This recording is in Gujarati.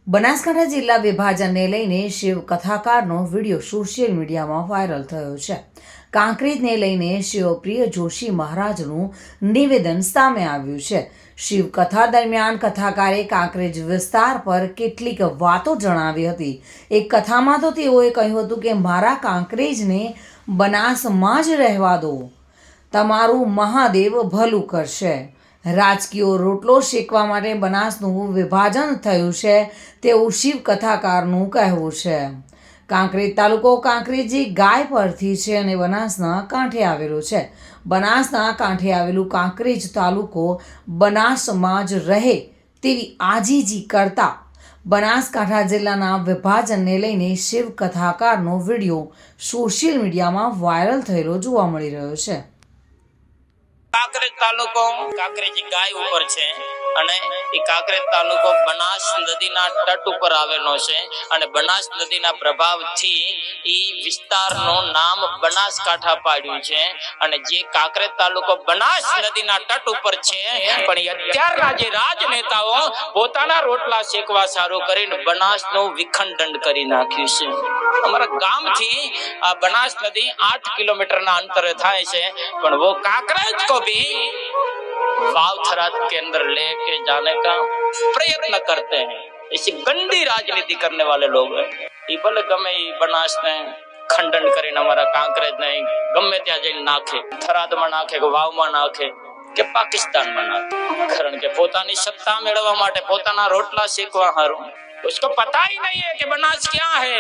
બનાસકાંઠા જિલ્લા વિભાજનને લઈને શિવ કથાકારનો વિડીયો સોશિયલ મીડિયામાં વાયરલ થયો છે. કાંકરેજને લઈને શિવપ્રિય જોશી મહારાજનું નિવેદન સામે આવ્યું છે. શિવ કથા દરમિયાન કથાકારે કાંકરેજ વિસ્તાર પર કેટલીક વાતો જણાવી હતી. એક કથામાં તો તેઓએ કહ્યું હતું કે મારા કાંકરેજને બનાસમાં જ રહેવા દો, તમારું મહાદેવ ભલું કરશે. રાજકીય રોટલો શેકવા માટે બનાસનું વિભાજન થયું છે તેવું શિવ કથાકારનું કહેવું છે. કાંકરેજ તાલુકો કાંકરેજી ગાય પરથી છે અને બનાસના કાંઠે આવેલો છે. બનાસના કાંઠે આવેલું કાંકરેજ તાલુકો બનાસમાં જ રહે તેવી આજીજી કરતા બનાસકાંઠા જિલ્લાના વિભાજનને લઈને શિવ કથાકારનો વિડીયો સોશિયલ મીડિયામાં વાયરલ થયેલો જોવા મળી રહ્યો છે. કાંકરેજ તાલુકો કાંકરેજી ગાય ઉપર છે અને એ કાંકરેજ તાલુકો બનાસ નદીના તટ ઉપર આવેલો છે અને બનાસ નદીના પ્રભાવથી એ વિસ્તારનું નામ બનાસકાંઠા પાડ્યું છે. અને જે કાંકરેજ તાલુકો બનાસ નદીના તટ ઉપર છે, પણ અત્યારના જે રાજનેતાઓ પોતાના રોટલા શેકવા સારું કરીને બનાસનું વિખંડન કરી નાખ્યું છે. અમારા ગામથી આ બનાસ નદી 8 કિલોમીટરના અંતરે થાય છે, પણ वो कांकरेज को भी वावथरात के अंदर लेके जाने का प्रयत्न करते हैं. ऐसी गंदी राजनीति करने वाले लोग हैं. ये भले गमे बनास ने खंडन કરીને અમારા કાંકરેજ ને ગમે ત્યાં જઈને નાખે, થરાદમાં નાખે કે વાવમાં નાખે કે પાકિસ્તાનમાં નાખે, કારણ કે પોતાની સત્તા મેળવવા માટે પોતાના રોટલા શેકવા હારું. उसको पता ही नहीं है कि बनास क्या है.